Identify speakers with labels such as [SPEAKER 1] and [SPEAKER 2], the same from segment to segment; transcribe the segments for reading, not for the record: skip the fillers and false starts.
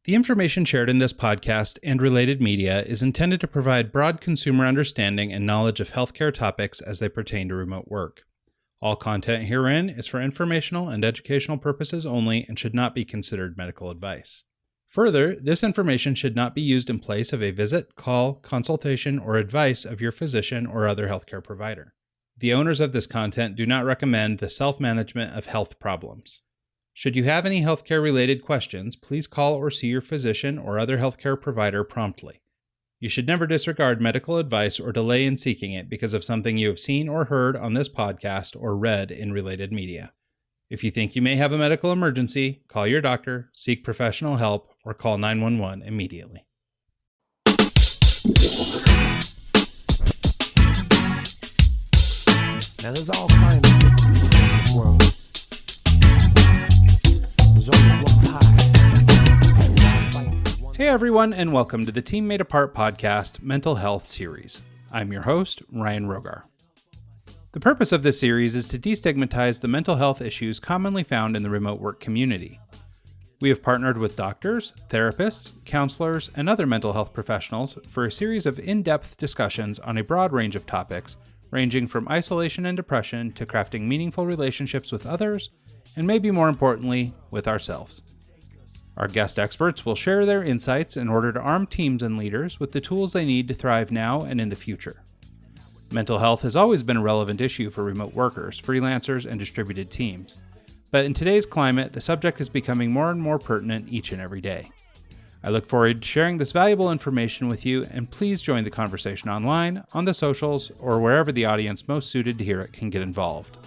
[SPEAKER 1] The information shared in this podcast and related media is intended to provide broad consumer understanding and knowledge of healthcare topics as they pertain to remote work. All content herein is for informational and educational purposes only and should not be considered medical advice. Further, this information should not be used in place of a visit, call, consultation, or advice of your physician or other healthcare provider. The owners of this content do not recommend the self-management of health problems. Should you have any healthcare-related questions, please call or see your physician or other healthcare provider promptly. You should never disregard medical advice or delay in seeking it because of something you have seen or heard on this podcast or read in related media. If you think you may have a medical emergency, call your doctor, seek professional help, or call 911 immediately.
[SPEAKER 2] Now there's all kinds of different people in this world. There's only one pie.
[SPEAKER 1] Hey everyone, and welcome to the Team Made Apart podcast Mental Health Series. I'm your host, Ryan Rogar. The purpose of this series is to destigmatize the mental health issues commonly found in the remote work community. We have partnered with doctors, therapists, counselors, and other mental health professionals for a series of in-depth discussions on a broad range of topics, ranging from isolation and depression to crafting meaningful relationships with others, and maybe more importantly, with ourselves. Our guest experts will share their insights in order to arm teams and leaders with the tools they need to thrive now and in the future. Mental health has always been a relevant issue for remote workers, freelancers, and distributed teams. But in today's climate, the subject is becoming more and more pertinent each and every day. I look forward to sharing this valuable information with you, and please join the conversation online, on the socials, or wherever the audience most suited to hear it can get involved.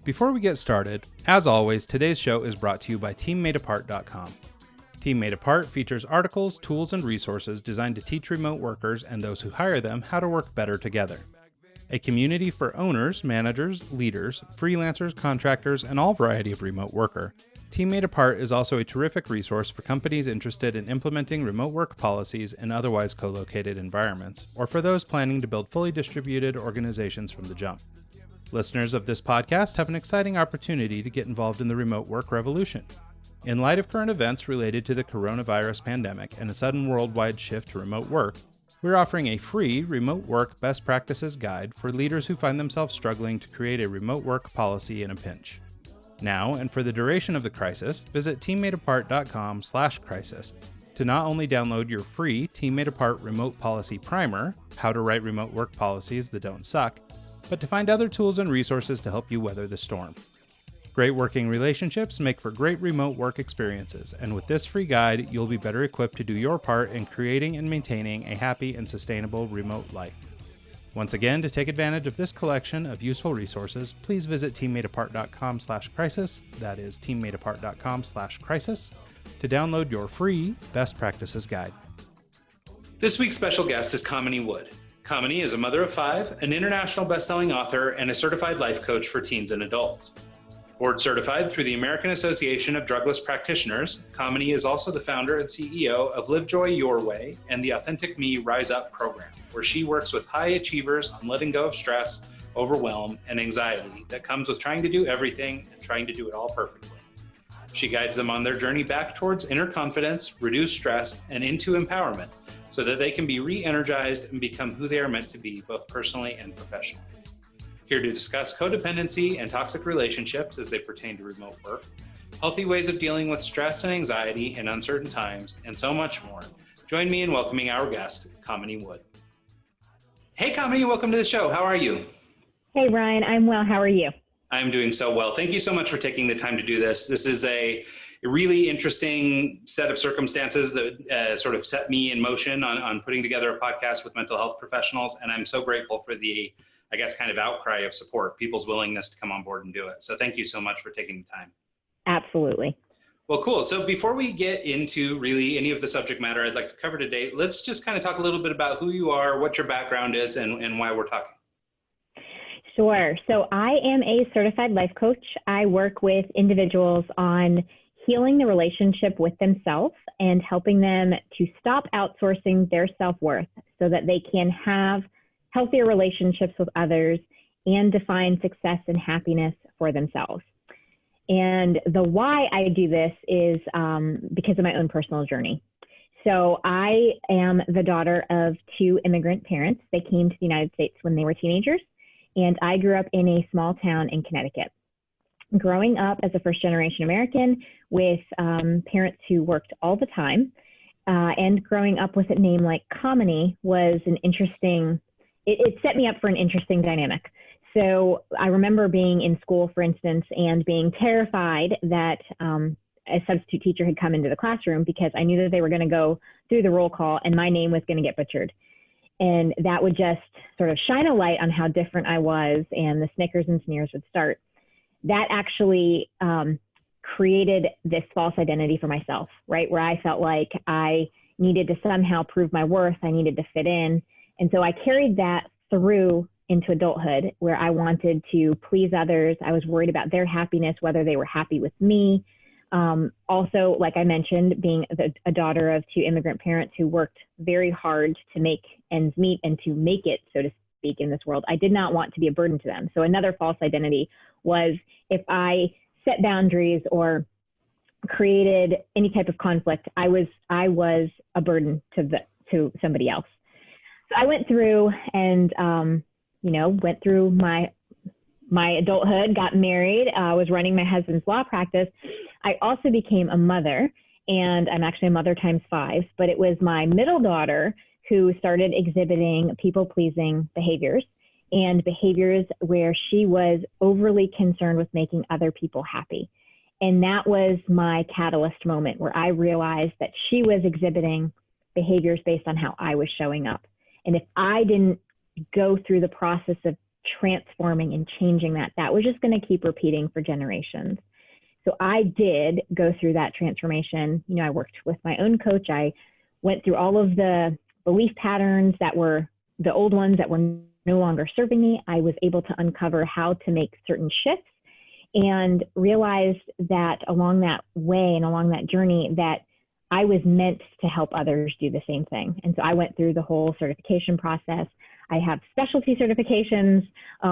[SPEAKER 1] Before we get started, as always, today's show is brought to you by TeamMadeApart.com. Team Made Apart features articles, tools, and resources designed to teach remote workers and those who hire them how to work better together. A community for owners, managers, leaders, freelancers, contractors, and all variety of remote worker, Team Made Apart is also a terrific resource for companies interested in implementing remote work policies in otherwise co-located environments, or for those planning to build fully distributed organizations from the jump. Listeners of this podcast have an exciting opportunity to get involved in the remote work revolution. In light of current events related to the coronavirus pandemic and a sudden worldwide shift to remote work, we're offering a free remote work best practices guide for leaders who find themselves struggling to create a remote work policy in a pinch. Now, and for the duration of the crisis, visit teammadeapart.com/crisis to not only download your free Team Made Apart Remote Policy Primer, how to write remote work policies that don't suck, but to find other tools and resources to help you weather the storm. Great working relationships make for great remote work experiences, and with this free guide, you'll be better equipped to do your part in creating and maintaining a happy and sustainable remote life. Once again, to take advantage of this collection of useful resources, please visit teammadeapart.com/crisis, that is teammadeapart.com/crisis, to download your free Best Practices Guide. This week's special guest is Kamini Wood. Kamini is a mother of 5, an international best-selling author, and a certified life coach for teens and adults. Board certified through the American Association of Drugless Practitioners, Kamini is also the founder and CEO of Live Joy Your Way and the AuthenticMe RiseUp program, where she works with high achievers on letting go of stress, overwhelm, and anxiety that comes with trying to do everything and trying to do it all perfectly. She guides them on their journey back towards inner confidence, reduced stress, and into empowerment so that they can be re-energized and become who they are meant to be, both personally and professionally. Here to discuss codependency and toxic relationships as they pertain to remote work, healthy ways of dealing with stress and anxiety in uncertain times, and so much more. Join me in welcoming our guest, Kamini Wood. Hey Kamini, welcome to the show. How are you?
[SPEAKER 3] Hey Ryan, I'm well. How are you?
[SPEAKER 1] I'm doing so well. Thank you so much for taking the time to do this. This is a really interesting set of circumstances that sort of set me in motion on putting together a podcast with mental health professionals. And I'm so grateful for the, kind of outcry of support, people's willingness to come on board and do it. So thank you so much for taking the time.
[SPEAKER 3] Absolutely.
[SPEAKER 1] Well, cool. So before we get into really any of the subject matter I'd like to cover today, let's just kind of talk a little bit about who you are, what your background is, and why we're talking.
[SPEAKER 3] Sure. So I am a certified life coach. I work with individuals on healing the relationship with themselves and helping them to stop outsourcing their self-worth so that they can have healthier relationships with others and define success and happiness for themselves. And the why I do this is because of my own personal journey. So I am the daughter of two immigrant parents. They came to the United States when they were teenagers, and I grew up in a small town in Connecticut. Growing up as a first-generation American with parents who worked all the time, and growing up with a name like Kamini was an interesting, it set me up for an interesting dynamic. So I remember being in school, for instance, and being terrified that a substitute teacher had come into the classroom because I knew that they were going to go through the roll call and my name was going to get butchered. And that would just sort of shine a light on how different I was, and the snickers and sneers would start. That actually created this false identity for myself, right? Where I felt like I needed to somehow prove my worth. I needed to fit in. And so I carried that through into adulthood, where I wanted to please others. I was worried about their happiness, whether they were happy with me. Also, like I mentioned, being a daughter of two immigrant parents who worked very hard to make ends meet and to make it, so to speak, in this world, I did not want to be a burden to them. So another false identity was if I set boundaries or created any type of conflict, I was a burden to somebody else. So I went through and went through my adulthood, got married, was running my husband's law practice. I also became a mother, and I'm actually a mother times 5, but it was my middle daughter who started exhibiting people-pleasing behaviors, and behaviors where she was overly concerned with making other people happy. And that was my catalyst moment, where I realized that she was exhibiting behaviors based on how I was showing up. And if I didn't go through the process of transforming and changing that, that was just going to keep repeating for generations. So I did go through that transformation. I worked with my own coach. I went through all of the belief patterns that were the old ones that were no longer serving me. I was able to uncover how to make certain shifts, and realized that along that way and along that journey that I was meant to help others do the same thing. And so I went through the whole certification process. I have specialty certifications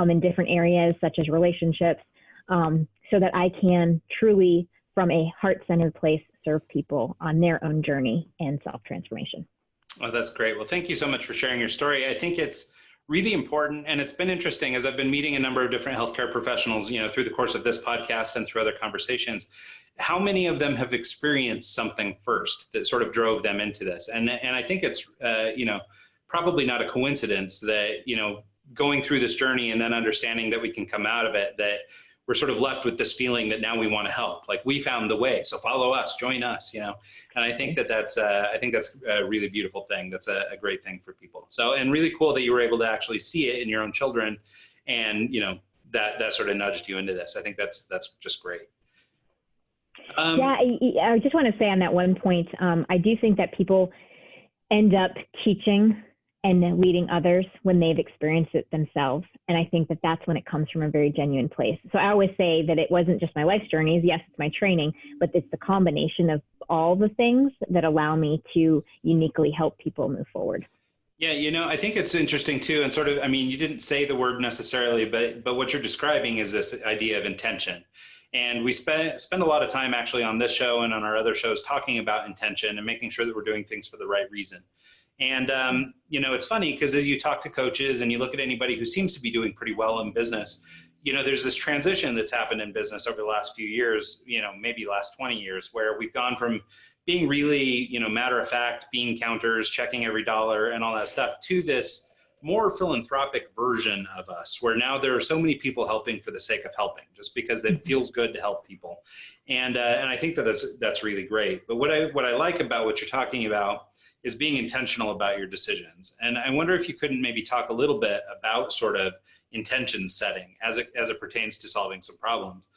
[SPEAKER 3] in different areas, such as relationships, so that I can truly, from a heart-centered place, serve people on their own journey and self-transformation.
[SPEAKER 1] Oh, that's great. Well, thank you so much for sharing your story. I think it's really important, and it's been interesting as I've been meeting a number of different healthcare professionals, through the course of this podcast and through other conversations, how many of them have experienced something first that sort of drove them into this. And I think it's, probably not a coincidence that, going through this journey and then understanding that we can come out of it, that we're sort of left with this feeling that now we want to help. Like, we found the way, so follow us, join us, And I think that's a really beautiful thing. That's a great thing for people. So, and really cool that you were able to actually see it in your own children, and that sort of nudged you into this. I think that's just great.
[SPEAKER 3] I just want to say on that one point, I do think that people end up teaching and leading others when they've experienced it themselves. And I think that that's when it comes from a very genuine place. So I always say that it wasn't just my life's journeys. Yes, it's my training, but it's the combination of all the things that allow me to uniquely help people move forward.
[SPEAKER 1] Yeah, I think it's interesting too, and sort of, you didn't say the word necessarily, but what you're describing is this idea of intention. And we spend a lot of time actually on this show and on our other shows talking about intention and making sure that we're doing things for the right reason. And, it's funny because as you talk to coaches and you look at anybody who seems to be doing pretty well in business, there's this transition that's happened in business over the last few years, maybe last 20 years, where we've gone from being really, matter of fact, bean counters, checking every dollar and all that stuff, to this more philanthropic version of us, where now there are so many people helping for the sake of helping, just because it feels good to help people. And I think that's really great. But what I like about what you're talking about is being intentional about your decisions. And I wonder if you couldn't maybe talk a little bit about sort of intention setting as it pertains to solving some problems.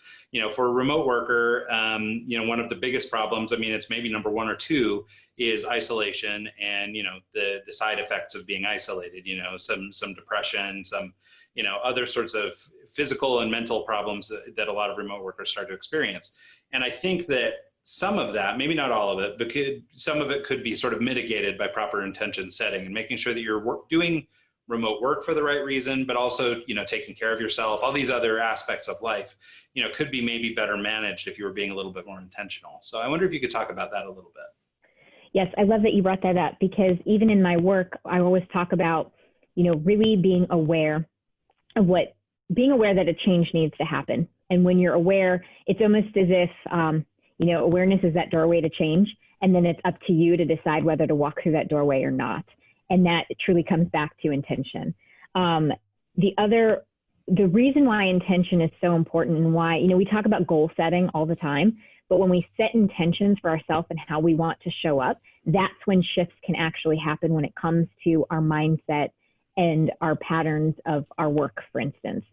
[SPEAKER 1] For a remote worker, one of the biggest problems, it's maybe number 1 or 2, is isolation and, the side effects of being isolated, some depression, some, other sorts of physical and mental problems that a lot of remote workers start to experience. And I think that some of that, maybe not all of it, but some of it could be sort of mitigated by proper intention setting and making sure that you're doing remote work for the right reason, but also, taking care of yourself, all these other aspects of life, could be maybe better managed if you were being a little bit more intentional. So I wonder if you could talk about that a little bit.
[SPEAKER 3] Yes, I love that you brought that up, because even in my work, I always talk about, really being aware that a change needs to happen. And when you're aware, it's almost as if, awareness is that doorway to change. And then it's up to you to decide whether to walk through that doorway or not. And that truly comes back to intention. The reason why intention is so important, and why, we talk about goal setting all the time, but when we set intentions for ourselves and how we want to show up, that's when shifts can actually happen when it comes to our mindset and our patterns of our work, for instance.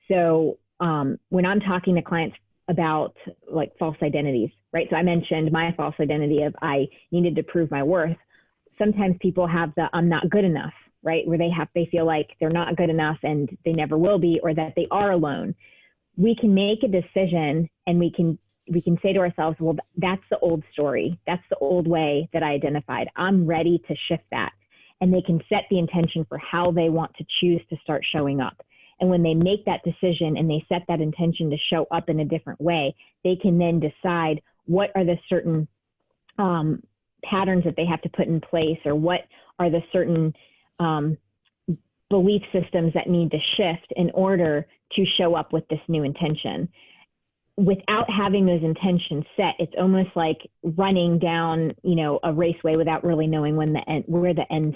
[SPEAKER 3] So when I'm talking to clients about like false identities, right? So I mentioned my false identity of I needed to prove my worth. Sometimes people have the I'm not good enough, right? Where they feel like they're not good enough and they never will be, or that they are alone. We can make a decision and we can say to ourselves, well, that's the old story. That's the old way that I identified. I'm ready to shift that. And they can set the intention for how they want to choose to start showing up. And when they make that decision and they set that intention to show up in a different way, they can then decide what are the certain patterns that they have to put in place, or what are the certain belief systems that need to shift in order to show up with this new intention. Without having those intentions set, it's almost like running down, a raceway without really knowing where the end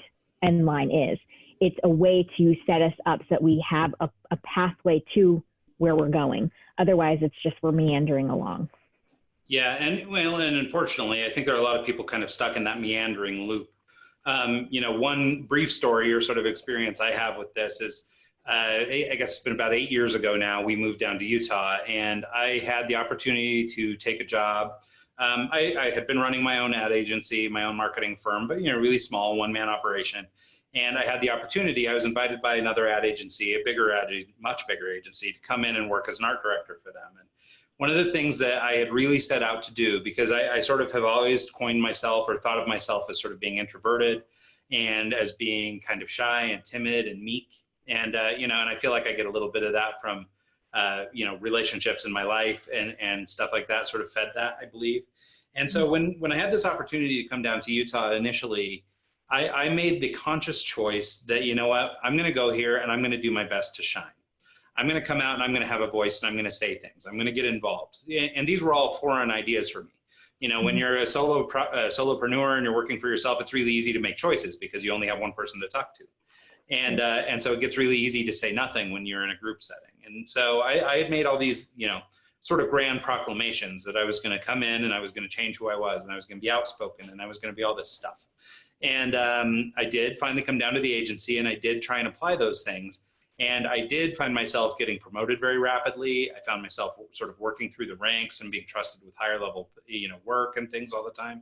[SPEAKER 3] line is. It's a way to set us up so that we have a pathway to where we're going. Otherwise, it's just we're meandering along.
[SPEAKER 1] Yeah, and unfortunately, I think there are a lot of people kind of stuck in that meandering loop. One brief story or sort of experience I have with this is, I guess it's been about 8 years ago now, we moved down to Utah, and I had the opportunity to take a job. I had been running my own ad agency, my own marketing firm, but, really small, one-man operation. And I had the opportunity, I was invited by another ad agency, much bigger agency, to come in and work as an art director for them. And one of the things that I had really set out to do, because I sort of have always coined myself or thought of myself as sort of being introverted and as being kind of shy and timid and meek. And, and I feel like I get a little bit of that from, relationships in my life and stuff like that sort of fed that, I believe. And so when I had this opportunity to come down to Utah initially, I made the conscious choice that, I'm going to go here and I'm going to do my best to shine. I'm going to come out and I'm going to have a voice and I'm going to say things. I'm going to get involved. And these were all foreign ideas for me. When you're a solopreneur and you're working for yourself, it's really easy to make choices because you only have one person to talk to. And so it gets really easy to say nothing when you're in a group setting. And so I had made all these, sort of grand proclamations that I was going to come in and I was going to change who I was and I was going to be outspoken and I was going to be all this stuff. And I did finally come down to the agency and I did try and apply those things. And I did find myself getting promoted very rapidly. I found myself sort of working through the ranks and being trusted with higher level, work and things all the time.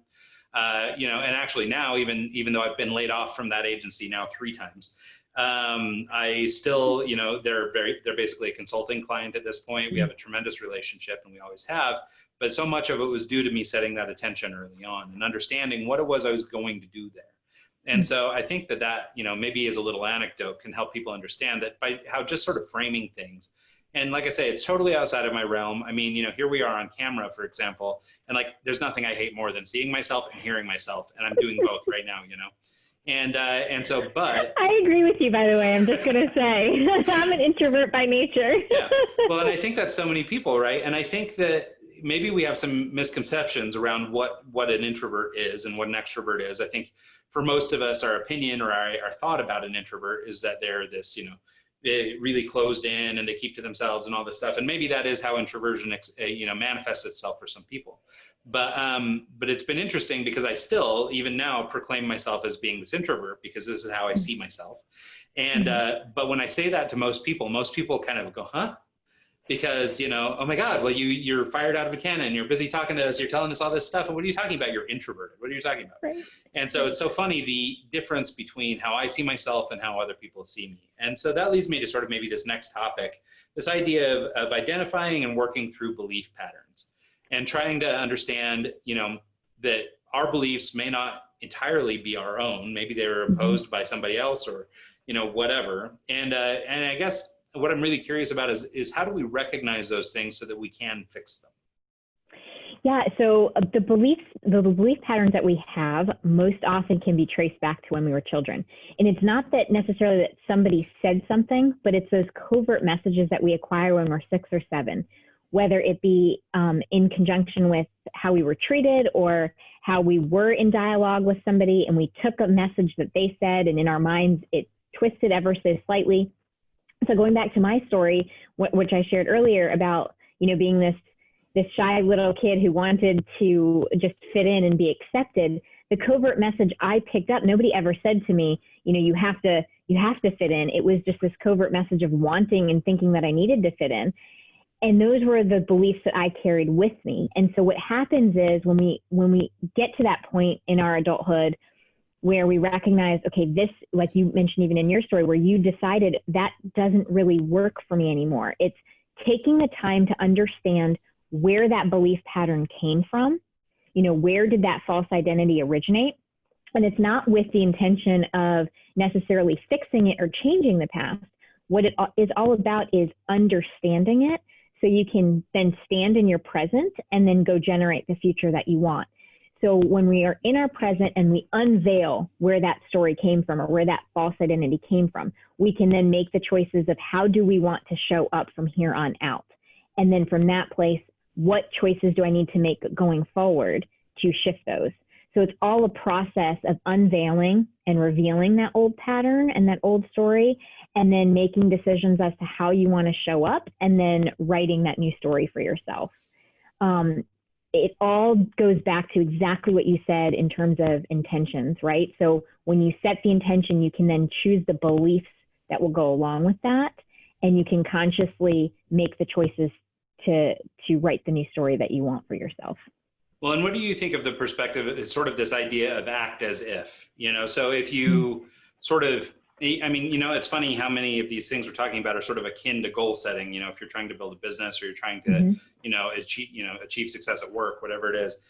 [SPEAKER 1] And actually now, even though I've been laid off from that agency now 3 times, I still, they're basically a consulting client at this point. We have a tremendous relationship and we always have, but so much of it was due to me setting that attention early on and understanding what it was I was going to do there. And so I think that, maybe as a little anecdote can help people understand that by how just sort of framing things. And like I say, it's totally outside of my realm. I mean, here we are on camera, for example, and like, there's nothing I hate more than seeing myself and hearing myself. And I'm doing both right now, And so, but
[SPEAKER 3] I agree with you, by the way. I'm just going to say I'm an introvert by nature.
[SPEAKER 1] Yeah. Well, and I think that's so many people, right? And I think that maybe we have some misconceptions around what an introvert is and what an extrovert is. I think for most of us, our opinion or our thought about an introvert is that they're this, really closed in and they keep to themselves and all this stuff. And maybe that is how introversion, manifests itself for some people. But it's been interesting because I still, even now, proclaim myself as being this introvert because this is how I see myself. And but when I say that to most people kind of go, huh? Because, oh my God, well, you're fired out of a cannon. You're busy talking to us. You're telling us all this stuff. And what are you talking about? You're introverted. What are you talking about? Right. And so it's so funny, the difference between how I see myself and how other people see me. And so that leads me to sort of maybe this next topic, this idea of identifying and working through belief patterns and trying to understand, that our beliefs may not entirely be our own. Maybe they were imposed by somebody else or, whatever. And I guess what I'm really curious about is how do we recognize those things so that we can fix them?
[SPEAKER 3] Yeah, so the belief patterns that we have most often can be traced back to when we were children. And it's not that necessarily that somebody said something, but it's those covert messages that we acquire when we're 6 or 7, whether it be in conjunction with how we were treated or how we were in dialogue with somebody and we took a message that they said and in our minds it twisted ever so slightly. So going back to my story, which I shared earlier about, being this shy little kid who wanted to just fit in and be accepted, the covert message I picked up, nobody ever said to me, you have to fit in. It was just this covert message of wanting and thinking that I needed to fit in. And those were the beliefs that I carried with me. And so what happens is when we get to that point in our adulthood where we recognize, okay, this, like you mentioned even in your story, where you decided that doesn't really work for me anymore. It's taking the time to understand where that belief pattern came from, where did that false identity originate? And it's not with the intention of necessarily fixing it or changing the past. What it is all about is understanding it so you can then stand in your present and then go generate the future that you want. So when we are in our present and we unveil where that story came from or where that false identity came from, we can then make the choices of how do we want to show up from here on out. And then from that place, what choices do I need to make going forward to shift those? So it's all a process of unveiling and revealing that old pattern and that old story, and then making decisions as to how you want to show up and then writing that new story for yourself. It all goes back to exactly what you said in terms of intentions, right? So when you set the intention, you can then choose the beliefs that will go along with that, and you can consciously make the choices to write the new story that you want for yourself.
[SPEAKER 1] Well, and what do you think of the perspective, is sort of this idea of act as if, so if you sort of, it's funny how many of these things we're talking about are sort of akin to goal setting, if you're trying to build a business or you're trying to, achieve success at work, whatever it is.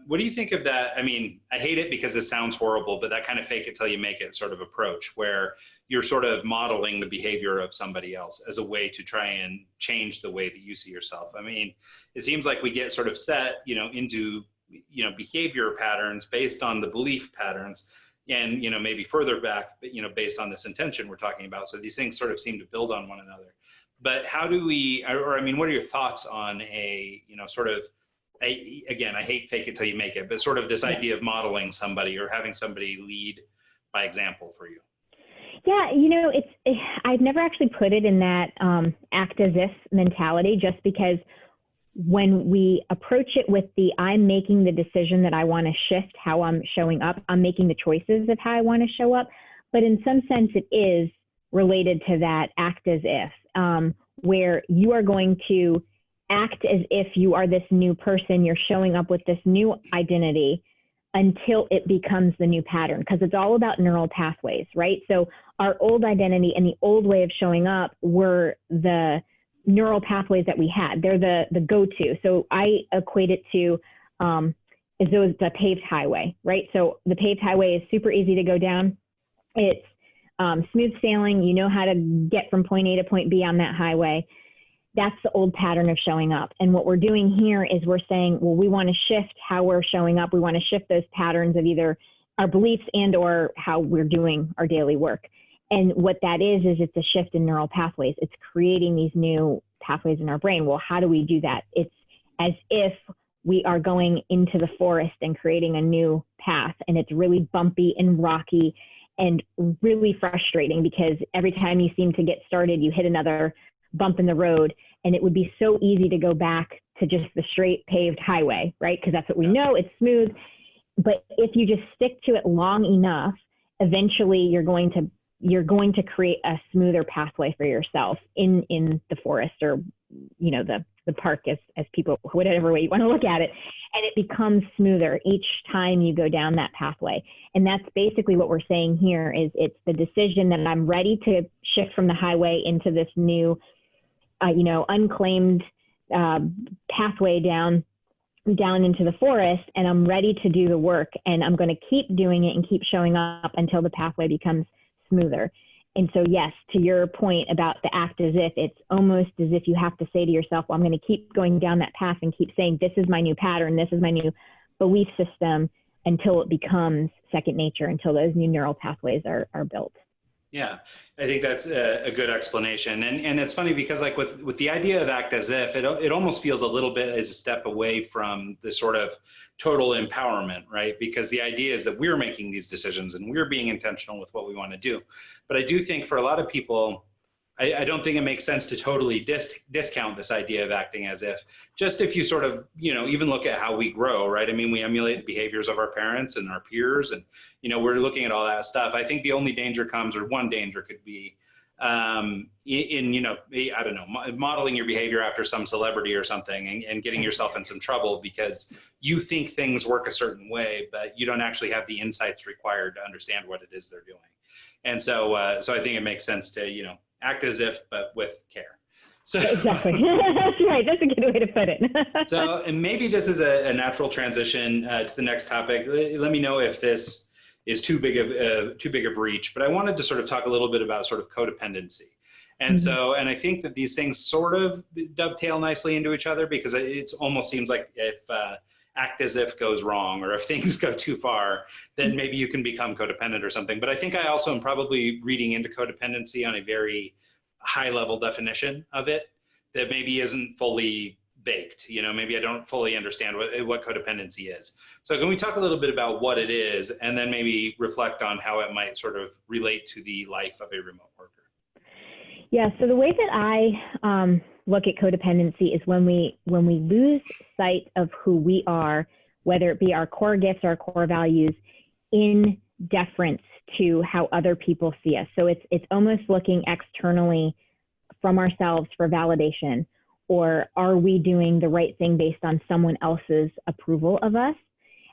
[SPEAKER 1] What do you think of that? I hate it because this sounds horrible, but that kind of fake it till you make it sort of approach where you're sort of modeling the behavior of somebody else as a way to try and change the way that you see yourself. It seems like we get sort of set, into, behavior patterns based on the belief patterns and, maybe further back, based on this intention we're talking about. So these things sort of seem to build on one another. But how do we, what are your thoughts on I hate fake it till you make it, but sort of this idea of modeling somebody or having somebody lead by example for you?
[SPEAKER 3] Yeah, I've never actually put it in that act as if mentality, just because when we approach it with I'm making the decision that I want to shift how I'm showing up, I'm making the choices of how I want to show up. But in some sense, it is related to that act as if, where you are going to act as if you are this new person, you're showing up with this new identity until it becomes the new pattern, because it's all about neural pathways, right? So our old identity and the old way of showing up were the neural pathways that we had. They're the go-to. So I equate it to as though it's a paved highway, right? So the paved highway is super easy to go down. It's smooth sailing. You know how to get from point A to point B on that highway. That's the old pattern of showing up. And what we're doing here is we're saying, well, we want to shift how we're showing up. We want to shift those patterns of either our beliefs and or how we're doing our daily work. And what that is it's a shift in neural pathways. It's creating these new pathways in our brain. Well, how do we do that? It's as if we are going into the forest and creating a new path. And it's really bumpy and rocky and really frustrating, because every time you seem to get started, you hit another bump in the road, and it would be so easy to go back to just the straight paved highway, right? Because that's what we know, it's smooth. But if you just stick to it long enough, eventually you're going to create a smoother pathway for yourself in the forest, or the park, as people, whatever way you want to look at it. And it becomes smoother each time you go down that pathway. And that's basically what we're saying here is it's the decision that I'm ready to shift from the highway into this new unclaimed pathway down into the forest, and I'm ready to do the work, and I'm going to keep doing it and keep showing up until the pathway becomes smoother. And so, yes, to your point about the act as if, it's almost as if you have to say to yourself, well, I'm going to keep going down that path and keep saying, this is my new pattern, this is my new belief system, until it becomes second nature, until those new neural pathways are built.
[SPEAKER 1] Yeah, I think that's a good explanation. And it's funny because like with the idea of act as if, it almost feels a little bit as a step away from the sort of total empowerment, right? Because the idea is that we're making these decisions and we're being intentional with what we want to do. But I do think for a lot of people, I don't think it makes sense to totally discount this idea of acting as if. Just if you sort of, even look at how we grow, right? I mean, we emulate the behaviors of our parents and our peers, and, we're looking at all that stuff. I think the only danger comes, or one danger could be I don't know, modeling your behavior after some celebrity or something and getting yourself in some trouble because you think things work a certain way, but you don't actually have the insights required to understand what it is they're doing. And so I think it makes sense to, act as if, but with care. So
[SPEAKER 3] exactly. That's right. That's a good way to put it.
[SPEAKER 1] So, and maybe this is a natural transition to the next topic. Let me know if this is too big of reach, but I wanted to sort of talk a little bit about sort of codependency. And so, and I think that these things sort of dovetail nicely into each other because it almost seems like if act as if goes wrong, or if things go too far, then maybe you can become codependent or something. But I think I also am probably reading into codependency on a very high level definition of it that maybe isn't fully baked. Maybe I don't fully understand what codependency is. So can we talk a little bit about what it is and then maybe reflect on how it might sort of relate to the life of a remote worker?
[SPEAKER 3] Yeah, so the way that I look at codependency is when we lose sight of who we are, whether it be our core gifts or our core values, in deference to how other people see us. So it's almost looking externally from ourselves for validation, or are we doing the right thing based on someone else's approval of us?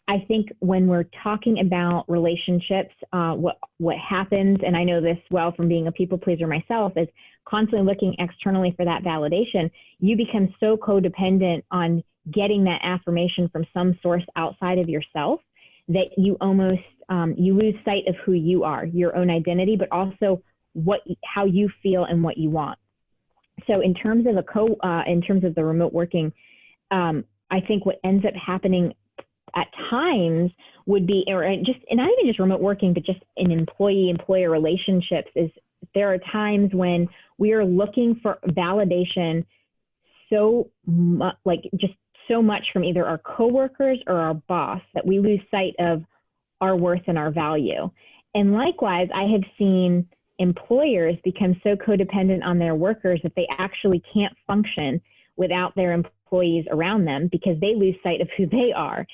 [SPEAKER 3] I think when we're talking about relationships, what happens, and I know this well from being a people pleaser myself, is constantly looking externally for that validation. You become so codependent on getting that affirmation from some source outside of yourself that you almost you lose sight of who you are, your own identity, but also how you feel and what you want. So in terms of in terms of the remote working, I think what ends up happening at times would be, and not even just remote working, but just in employee-employer relationships, is there are times when we are looking for validation so much from either our coworkers or our boss that we lose sight of our worth and our value. And likewise, I have seen employers become so codependent on their workers that they actually can't function without their employees around them because they lose sight of who they are.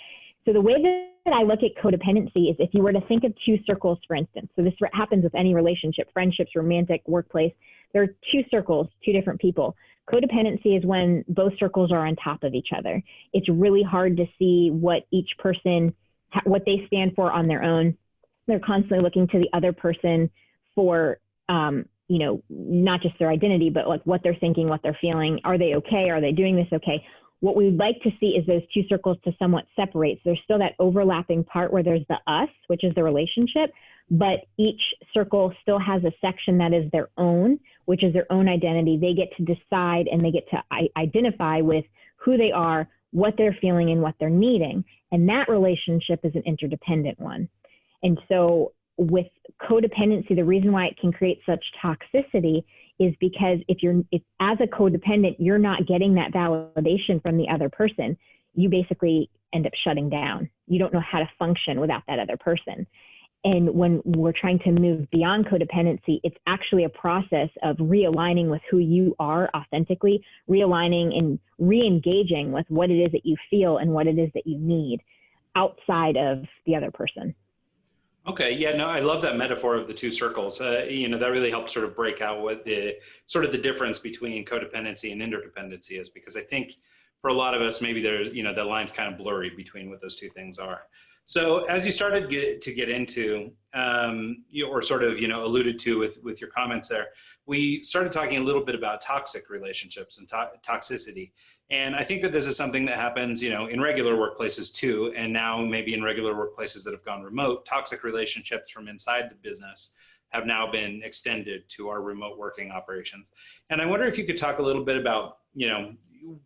[SPEAKER 3] So the way that I look at codependency is if you were to think of two circles, for instance, so this happens with any relationship, friendships, romantic, workplace, there are two circles, two different people. Codependency is when both circles are on top of each other. It's really hard to see what each person, what they stand for on their own. They're constantly looking to the other person for, not just their identity, but like what they're thinking, what they're feeling. Are they okay? Are they doing this okay? What we'd like to see is those two circles to somewhat separate. So there's still that overlapping part where there's the us, which is the relationship, but each circle still has a section that is their own, which is their own identity. They get to decide and they get to identify with who they are, what they're feeling, and what they're needing. And that relationship is an interdependent one. And so with codependency, the reason why it can create such toxicity is because if as a codependent, you're not getting that validation from the other person, you basically end up shutting down. You don't know how to function without that other person. And when we're trying to move beyond codependency, it's actually a process of realigning with who you are authentically, realigning and re-engaging with what it is that you feel and what it is that you need outside of the other person.
[SPEAKER 1] Okay. Yeah, no, I love that metaphor of the two circles. That really helped sort of break out what the difference between codependency and interdependency is, because I think for a lot of us, maybe there's, the line's kind of blurry between what those two things are. So as you started to get into, or sort of, alluded to with your comments there, we started talking a little bit about toxic relationships and toxicity. And I think that this is something that happens, in regular workplaces too, and now maybe in regular workplaces that have gone remote, toxic relationships from inside the business have now been extended to our remote working operations. And I wonder if you could talk a little bit about,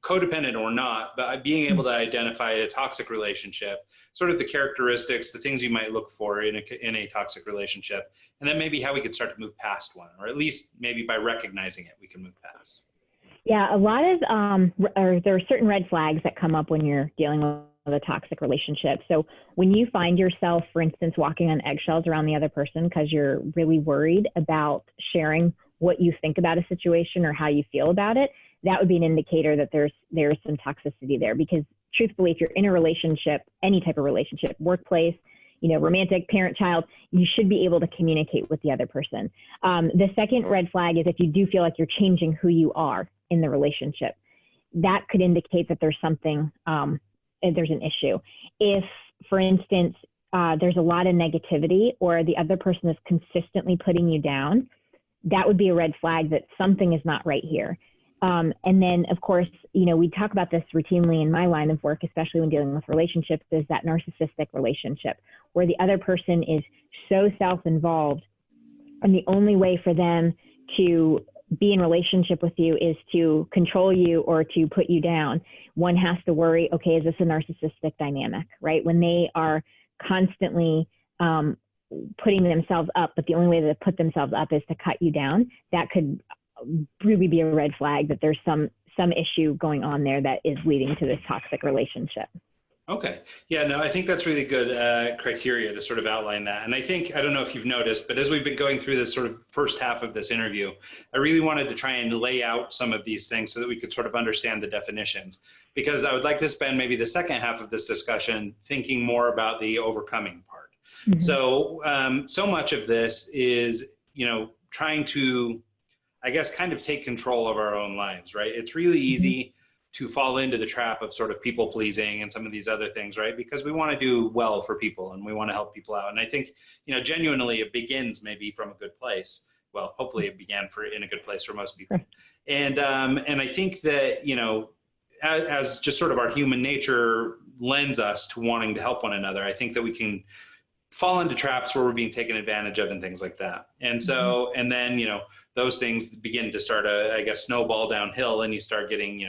[SPEAKER 1] codependent or not, but being able to identify a toxic relationship, sort of the characteristics, the things you might look for in a toxic relationship, and then maybe how we could start to move past one, or at least maybe by recognizing it, we can move past.
[SPEAKER 3] Yeah, a lot of, there are certain red flags that come up when you're dealing with a toxic relationship. So when you find yourself, for instance, walking on eggshells around the other person because you're really worried about sharing what you think about a situation or how you feel about it, that would be an indicator that there's some toxicity there. Because truthfully, if you're in a relationship, any type of relationship, workplace, romantic, parent-child, you should be able to communicate with the other person. The second red flag is if you do feel like you're changing who you are in the relationship. That could indicate that there's something, there's an issue. If, for instance, there's a lot of negativity or the other person is consistently putting you down, that would be a red flag that something is not right here. And then, of course, we talk about this routinely in my line of work, especially when dealing with relationships, is that narcissistic relationship where the other person is so self-involved, and the only way for them to be in relationship with you is to control you or to put you down. One has to worry, okay, is this a narcissistic dynamic, right? When they are constantly putting themselves up, but the only way to put themselves up is to cut you down, that could really be a red flag that there's some issue going on there that is leading to this toxic relationship.
[SPEAKER 1] Okay. Yeah, no, I think that's really good criteria to sort of outline that. And I think, I don't know if you've noticed, but as we've been going through this sort of first half of this interview, I really wanted to try and lay out some of these things so that we could sort of understand the definitions, because I would like to spend maybe the second half of this discussion thinking more about the overcoming part. Mm-hmm. So much of this is, trying to, I guess, kind of take control of our own lives, right? It's really easy to fall into the trap of sort of people pleasing and some of these other things, right? Because we want to do well for people and we want to help people out. And I think, genuinely it begins maybe from a good place. Well, hopefully it began in a good place for most people. And I think that, as just sort of our human nature lends us to wanting to help one another, I think that we can fall into traps where we're being taken advantage of and things like that. And so, and then, those things begin to start snowball downhill, and you start getting,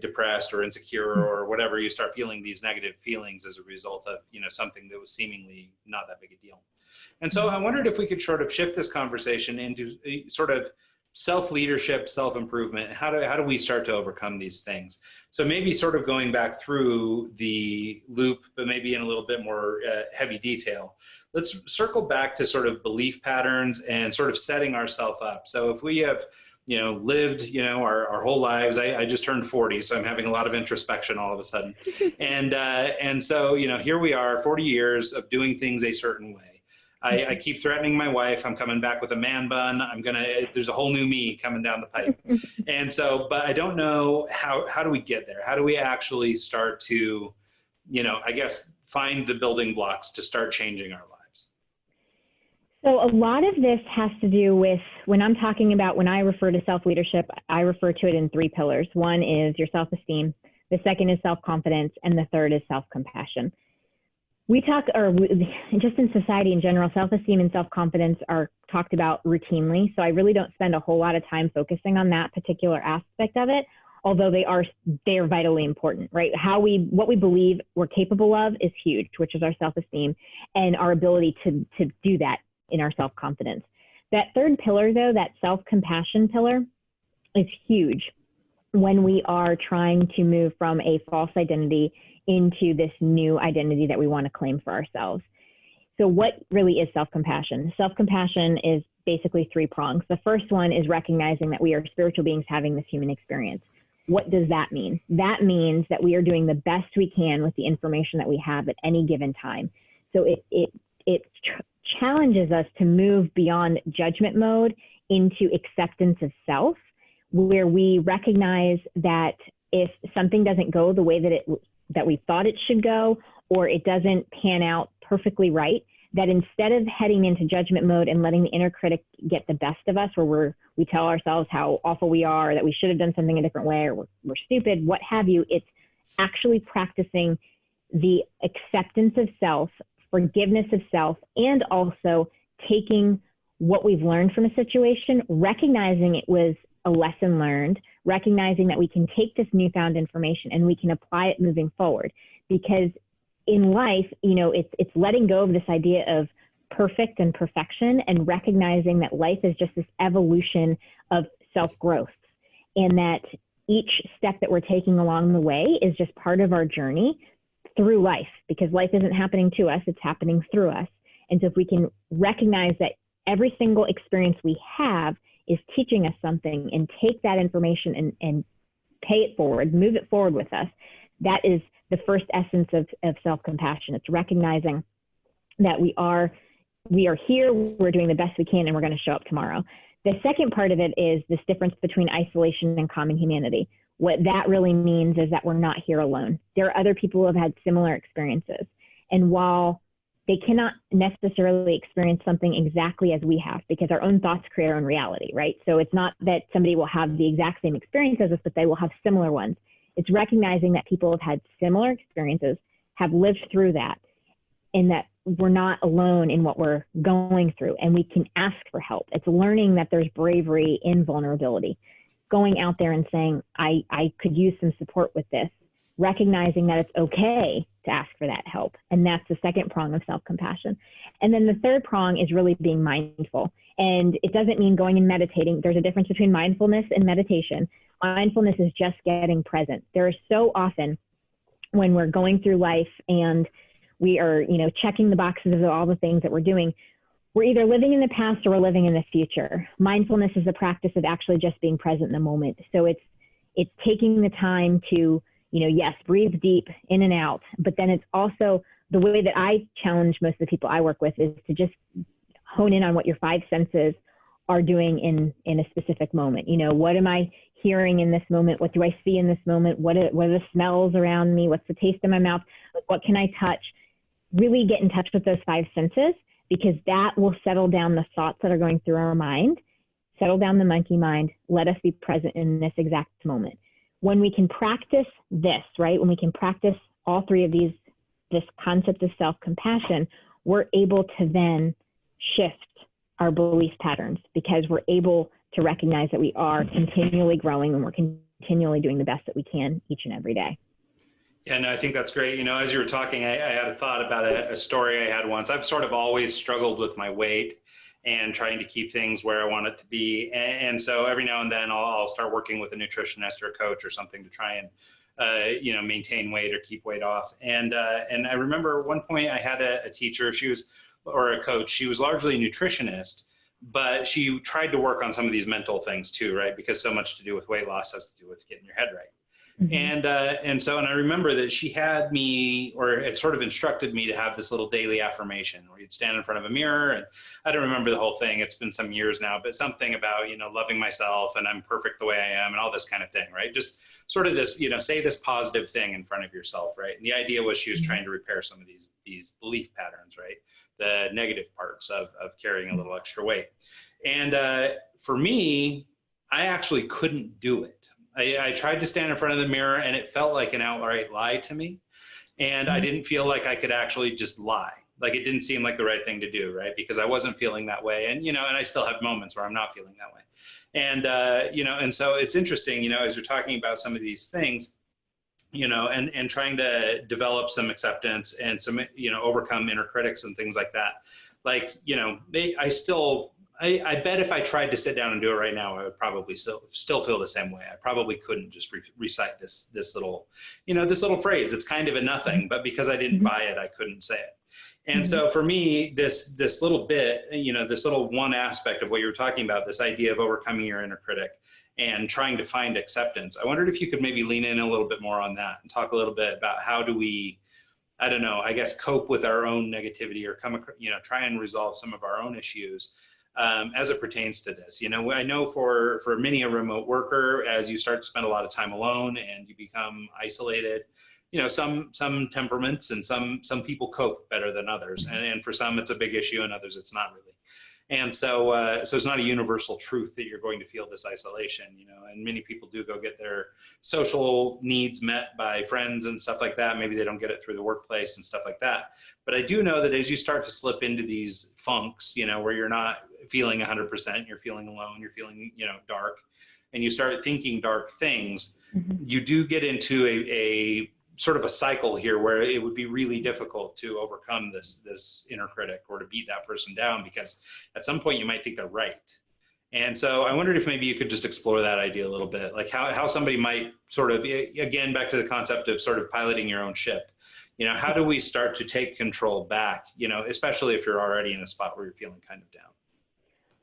[SPEAKER 1] depressed or insecure or whatever. You start feeling these negative feelings as a result of, something that was seemingly not that big a deal. And so I wondered if we could sort of shift this conversation into sort of self-leadership, self-improvement. How do we start to overcome these things? So maybe sort of going back through the loop, but maybe in a little bit more heavy detail. Let's circle back to sort of belief patterns and sort of setting ourselves up. So if we have, lived, our whole lives, I just turned 40, so I'm having a lot of introspection all of a sudden. And so, here we are, 40 years of doing things a certain way. I keep threatening my wife. I'm coming back with a man bun. There's a whole new me coming down the pipe. And so, but I don't know how do we get there? How do we actually start to, find the building blocks to start changing our lives?
[SPEAKER 3] So a lot of this has to do with when I refer to self-leadership, I refer to it in 3 pillars. One is your self-esteem. The second is self-confidence. And the third is self-compassion. Just in society in general, self-esteem and self-confidence are talked about routinely. So I really don't spend a whole lot of time focusing on that particular aspect of it, although they are vitally important, right? What we believe we're capable of is huge, which is our self-esteem and our ability to do that in our self-confidence. That third pillar, though, that self-compassion pillar, is huge when we are trying to move from a false identity into this new identity that we want to claim for ourselves. So what really is self-compassion? Self-compassion is basically 3 prongs. The first one is recognizing that we are spiritual beings having this human experience. What does that mean? That means that we are doing the best we can with the information that we have at any given time. So it challenges us to move beyond judgment mode into acceptance of self, where we recognize that if something doesn't go the way that we thought it should go, or it doesn't pan out perfectly right, that instead of heading into judgment mode and letting the inner critic get the best of us, where we tell ourselves how awful we are, that we should have done something a different way, or we're stupid, what have you, it's actually practicing the acceptance of self, forgiveness of self, and also taking what we've learned from a situation, recognizing it was a lesson learned, recognizing that we can take this newfound information and we can apply it moving forward. Because in life, it's letting go of this idea of perfect and perfection and recognizing that life is just this evolution of self-growth, and that each step that we're taking along the way is just part of our journey through life, because life isn't happening to us, it's happening through us. And so if we can recognize that every single experience we have is teaching us something, and take that information and pay it forward, move it forward with us, that is the first essence of self-compassion. It's recognizing that we are here, we're doing the best we can, and we're going to show up tomorrow. The second part of it is this difference between isolation and common humanity. What that really means is that we're not here alone. There are other people who have had similar experiences. And while they cannot necessarily experience something exactly as we have, because our own thoughts create our own reality, right? So it's not that somebody will have the exact same experience as us, but they will have similar ones. It's recognizing that people have had similar experiences, have lived through that, and that we're not alone in what we're going through, and we can ask for help. It's learning that there's bravery in vulnerability, going out there and saying, I could use some support with this, recognizing that it's okay to ask for that help. And that's the second prong of self-compassion. And then the third prong is really being mindful. And it doesn't mean going and meditating. There's a difference between mindfulness and meditation. Mindfulness is just getting present. There are so often when we're going through life and we are, checking the boxes of all the things that we're doing, we're either living in the past or we're living in the future. Mindfulness is the practice of actually just being present in the moment. So it's taking the time to, yes, breathe deep in and out, but then it's also the way that I challenge most of the people I work with is to just hone in on what your five senses are doing in a specific moment. What am I hearing in this moment? What do I see in this moment? What are the smells around me? What's the taste in my mouth? What can I touch? Really get in touch with those five senses, because that will settle down the thoughts that are going through our mind, settle down the monkey mind, let us be present in this exact moment. When we can practice this, right? When we can practice all three of these, this concept of self-compassion, we're able to then shift our belief patterns, because we're able to recognize that we are continually growing and we're continually doing the best that we can each and every day.
[SPEAKER 1] Yeah, no, I think that's great. As you were talking, I had a thought about a story I had once. I've sort of always struggled with my weight and trying to keep things where I want it to be. And so every now and then I'll start working with a nutritionist or a coach or something to try and, maintain weight or keep weight off. And I remember at one point I had a teacher, or a coach, she was largely a nutritionist, but she tried to work on some of these mental things too, right? Because so much to do with weight loss has to do with getting your head right. Mm-hmm. And I remember that she had me, or it sort of instructed me to have this little daily affirmation where you'd stand in front of a mirror, and I don't remember the whole thing. It's been some years now, but something about, loving myself and I'm perfect the way I am and all this kind of thing, right? Just sort of this, say this positive thing in front of yourself, right? And the idea was she was trying to repair some of these belief patterns, right? The negative parts of carrying a little extra weight. And for me, I actually couldn't do it. I tried to stand in front of the mirror and it felt like an outright lie to me. And I didn't feel like I could actually just lie. Like it didn't seem like the right thing to do, right? Because I wasn't feeling that way. And, and I still have moments where I'm not feeling that way. And, and so it's interesting, as you're talking about some of these things, and trying to develop some acceptance and some, overcome inner critics and things like that. Like, I bet if I tried to sit down and do it right now, I would probably still feel the same way. I probably couldn't just recite this little, this little phrase. It's kind of a nothing, but because I didn't buy it, I couldn't say it. And so for me, this little bit, this little one aspect of what you were talking about, this idea of overcoming your inner critic and trying to find acceptance. I wondered if you could maybe lean in a little bit more on that and talk a little bit about how do we, I don't know, I guess cope with our own negativity or try and resolve some of our own issues. As it pertains to this, I know for many a remote worker, as you start to spend a lot of time alone and you become isolated, some temperaments and some people cope better than others. And for some, it's a big issue and others, it's not really. And so it's not a universal truth that you're going to feel this isolation, and many people do go get their social needs met by friends and stuff like that. Maybe they don't get it through the workplace and stuff like that. But I do know that as you start to slip into these funks, where you're not feeling 100%, you're feeling alone, you're feeling, dark, and you start thinking dark things, you do get into a sort of a cycle here where it would be really difficult to overcome this inner critic or to beat that person down, because at some point you might think they're right. And so I wondered if maybe you could just explore that idea a little bit, like how somebody might sort of, again, back to the concept of sort of piloting your own ship. How do we start to take control back, especially if you're already in a spot where you're feeling kind of down?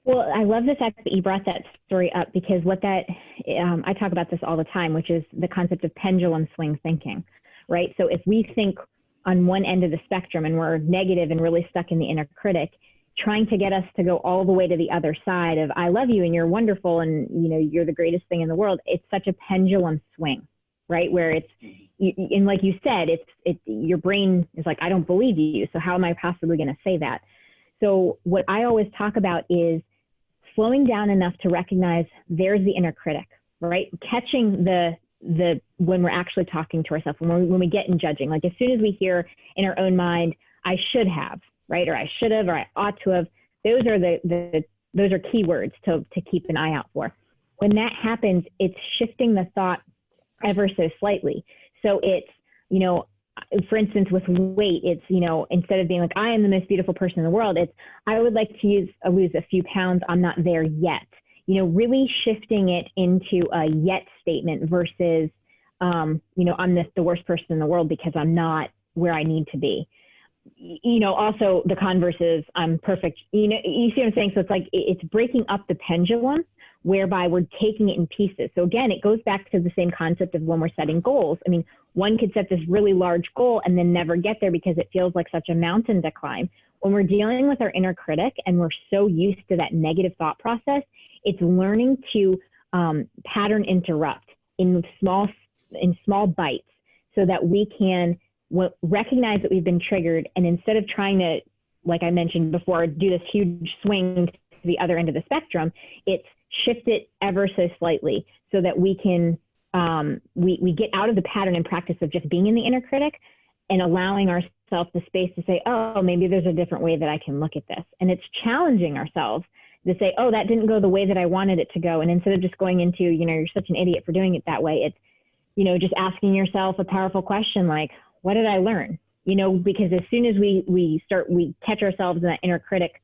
[SPEAKER 3] Well, I love the fact that you brought that story up, because I talk about this all the time, which is the concept of pendulum swing thinking, right? So if we think on one end of the spectrum and we're negative and really stuck in the inner critic, trying to get us to go all the way to the other side of I love you and you're wonderful and you're the greatest thing in the world, it's such a pendulum swing, right? Where and like you said, your brain is like, I don't believe you, so how am I possibly going to say that? So what I always talk about is slowing down enough to recognize there's the inner critic, right? Catching the when we're actually talking to ourselves, when we get in judging, like as soon as we hear in our own mind, I should have, right? Or I should have, or I ought to have, those are those are key words to keep an eye out for. When that happens, it's shifting the thought ever so slightly. So it's, for instance, with weight, it's, instead of being like, I am the most beautiful person in the world, it's, I would like to lose a few pounds. I'm not there yet. Really shifting it into a yet statement versus, I'm the worst person in the world because I'm not where I need to be. Also the converse is I'm perfect. You see what I'm saying? So it's like, it's breaking up the pendulum whereby we're taking it in pieces. So again, it goes back to the same concept of when we're setting goals. I mean, one could set this really large goal and then never get there because it feels like such a mountain to climb. When we're dealing with our inner critic and we're so used to that negative thought process, it's learning to pattern interrupt in small bites so that we can recognize that we've been triggered. And instead of trying to, like I mentioned before, do this huge swing to the other end of the spectrum, it's shift it ever so slightly so that we can, we get out of the pattern and practice of just being in the inner critic and allowing ourselves the space to say, oh, maybe there's a different way that I can look at this. And it's challenging ourselves to say, oh, that didn't go the way that I wanted it to go. And instead of just going into, you're such an idiot for doing it that way, it's, just asking yourself a powerful question like, what did I learn? Because as soon as we catch ourselves in that inner critic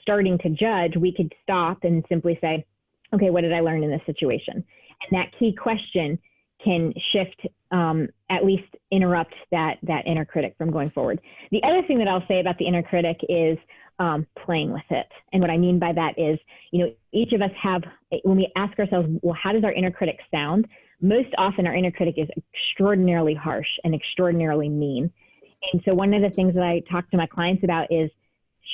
[SPEAKER 3] starting to judge, we could stop and simply say, okay, what did I learn in this situation? And that key question can shift, at least interrupt that inner critic from going forward. The other thing that I'll say about the inner critic is playing with it. And what I mean by that is, each of us have, when we ask ourselves, well, how does our inner critic sound? Most often our inner critic is extraordinarily harsh and extraordinarily mean. And so one of the things that I talk to my clients about is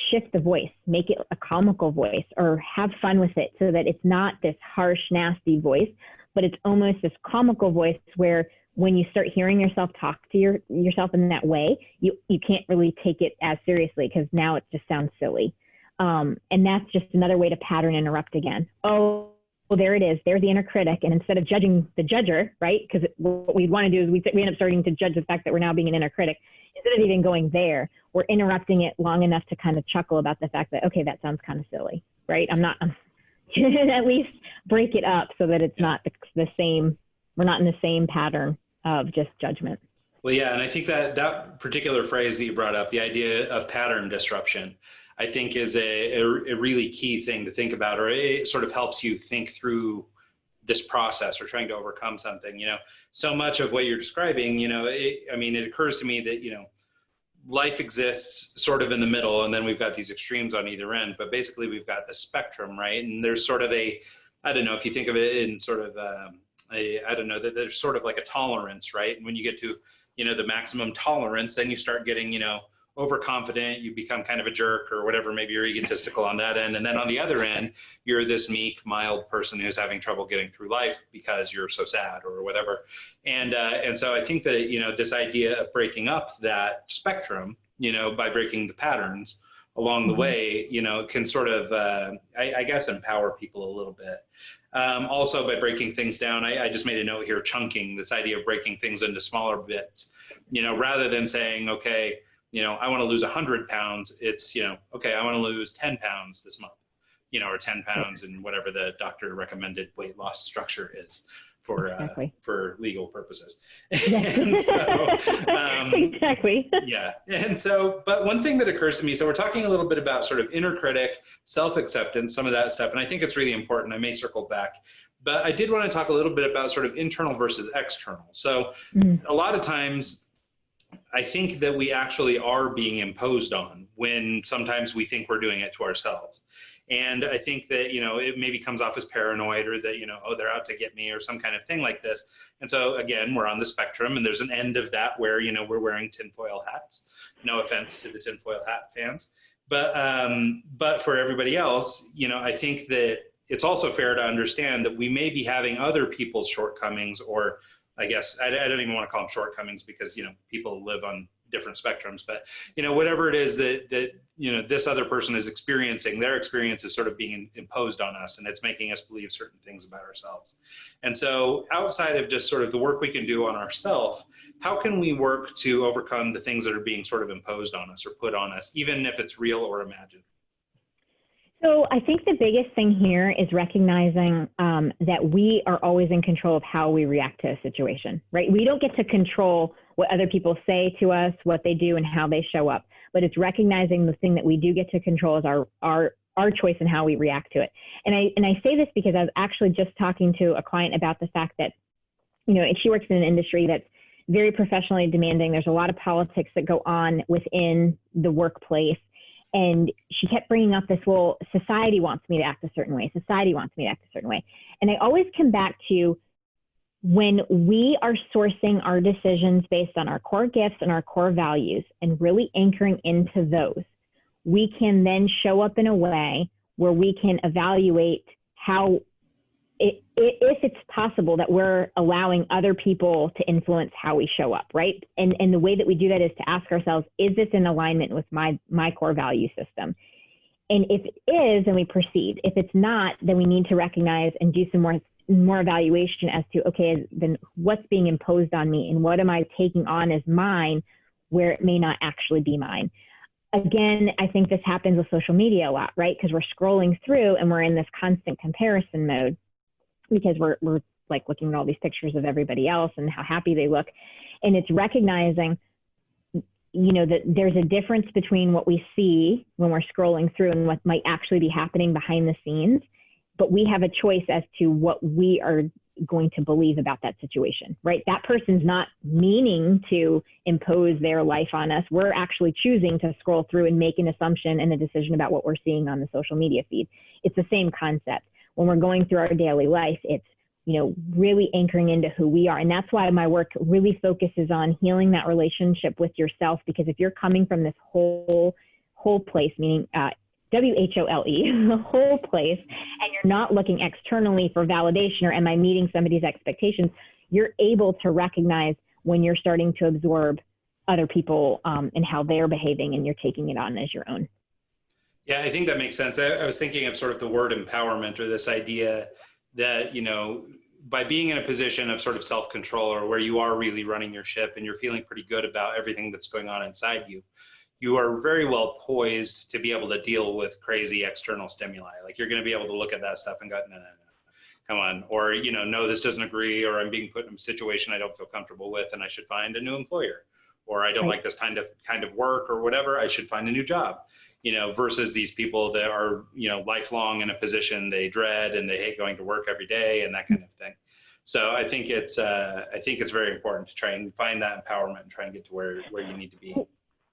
[SPEAKER 3] shift the voice, make it a comical voice, or have fun with it so that it's not this harsh, nasty voice, but it's almost this comical voice where when you start hearing yourself talk to yourself in that way, you can't really take it as seriously because now it just sounds silly. And that's just another way to pattern interrupt again. Oh, well, there it is. There's the inner critic. And instead of judging the judger, right? Because what we'd want to do is we end up starting to judge the fact that we're now being an inner critic. Instead of even going there, we're interrupting it long enough to kind of chuckle about the fact that, okay, that sounds kind of silly, right? At least break it up so that it's not the same, we're not in the same pattern of just judgment.
[SPEAKER 1] Well, yeah, and I think that particular phrase that you brought up, the idea of pattern disruption, I think is a really key thing to think about, or it sort of helps you think through this process or trying to overcome something. So much of what you're describing, it occurs to me that, life exists sort of in the middle, and then we've got these extremes on either end, but basically we've got the spectrum, right? And there's sort of I don't know if you think of it in sort of there's sort of like a tolerance, right? And when you get to, the maximum tolerance, then you start getting, overconfident, you become kind of a jerk or whatever, maybe you're egotistical on that end. And then on the other end, you're this meek, mild person who's having trouble getting through life because you're so sad or whatever. And so I think that, this idea of breaking up that spectrum, by breaking the patterns along the way, can sort of, I guess, empower people a little bit. Also, by breaking things down, I just made a note here, chunking, this idea of breaking things into smaller bits, rather than saying, okay, I want to lose 100 pounds. It's, okay, I want to lose 10 pounds this month, or 10 pounds and whatever the doctor recommended weight loss structure is for legal purposes. And so,
[SPEAKER 3] exactly.
[SPEAKER 1] Yeah. And so, but one thing that occurs to me, so we're talking a little bit about sort of inner critic, self-acceptance, some of that stuff. And I think it's really important. I may circle back, but I did want to talk a little bit about sort of internal versus external. So a lot of times I think that we actually are being imposed on when sometimes we think we're doing it to ourselves. And I think that, it maybe comes off as paranoid, or that, oh, they're out to get me, or some kind of thing like this. And so again, we're on the spectrum, and there's an end of that where, we're wearing tinfoil hats. No offense to the tinfoil hat fans, but for everybody else, I think that it's also fair to understand that we may be having other people's shortcomings, or I guess I don't even want to call them shortcomings, because, people live on different spectrums, but, whatever it is that this other person is experiencing, their experience is sort of being imposed on us, and it's making us believe certain things about ourselves. And so outside of just sort of the work we can do on ourselves, how can we work to overcome the things that are being sort of imposed on us or put on us, even if it's real or imagined?
[SPEAKER 3] So I think the biggest thing here is recognizing that we are always in control of how we react to a situation, right? We don't get to control what other people say to us, what they do, and how they show up. But it's recognizing the thing that we do get to control is our choice in how we react to it. And I say this because I was actually just talking to a client about the fact that, she works in an industry that's very professionally demanding. There's a lot of politics that go on within the workplace. And she kept bringing up this, well, society wants me to act a certain way. Society wants me to act a certain way. And I always come back to, when we are sourcing our decisions based on our core gifts and our core values and really anchoring into those, we can then show up in a way where we can evaluate how, if it's possible that we're allowing other people to influence how we show up, right? And the way that we do that is to ask ourselves, is this in alignment with my core value system? And if it is, then we proceed. If it's not, then we need to recognize and do some more evaluation as to, okay, then what's being imposed on me, and what am I taking on as mine where it may not actually be mine? Again, I think this happens with social media a lot, right? Because we're scrolling through and we're in this constant comparison mode, because we're like looking at all these pictures of everybody else and how happy they look. And it's recognizing, that there's a difference between what we see when we're scrolling through and what might actually be happening behind the scenes. But we have a choice as to what we are going to believe about that situation, right? That person's not meaning to impose their life on us. We're actually choosing to scroll through and make an assumption and a decision about what we're seeing on the social media feed. It's the same concept. When we're going through our daily life, it's, really anchoring into who we are. And that's why my work really focuses on healing that relationship with yourself, because if you're coming from this whole place, meaning WHOLE, the whole place, and you're not looking externally for validation or am I meeting somebody's expectations, you're able to recognize when you're starting to absorb other people and how they're behaving, and you're taking it on as your own.
[SPEAKER 1] Yeah, I think that makes sense. I was thinking of sort of the word empowerment, or this idea that, by being in a position of sort of self-control, or where you are really running your ship and you're feeling pretty good about everything that's going on inside you, you are very well poised to be able to deal with crazy external stimuli. Like, you're going to be able to look at that stuff and go, no, come on. Or, no, this doesn't agree, or I'm being put in a situation I don't feel comfortable with, and I should find a new employer. Or I don't like this kind of work, or whatever, I should find a new job. Versus these people that are, lifelong in a position they dread and they hate going to work every day, and that kind of thing. So I think it's very important to try and find that empowerment and try and get to where you need to be.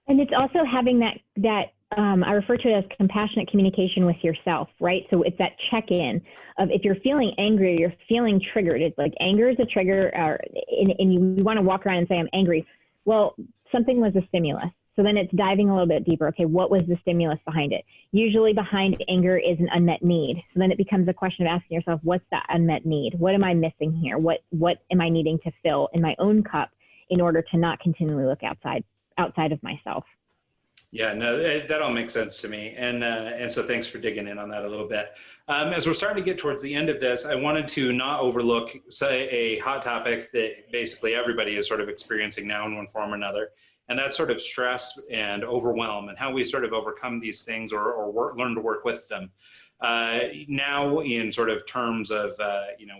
[SPEAKER 3] And it's also having that I refer to it as compassionate communication with yourself, right? So it's that check-in of, if you're feeling angry or you're feeling triggered, it's like anger is a trigger, and you want to walk around and say, I'm angry. Well, something was a stimulus. So then it's diving a little bit deeper. Okay, what was the stimulus behind it? Usually behind anger is an unmet need. So then it becomes a question of asking yourself, what's that unmet need? What am I missing here? What am I needing to fill in my own cup in order to not continually look outside of myself?
[SPEAKER 1] Yeah, no, that all makes sense to me, and so thanks for digging in on that a little bit. As we're starting to get towards the end of this, I wanted to not overlook, say, a hot topic that basically everybody is sort of experiencing now in one form or another, and that's sort of stress and overwhelm, and how we sort of overcome these things or learn to work with them. Now, in sort of terms of,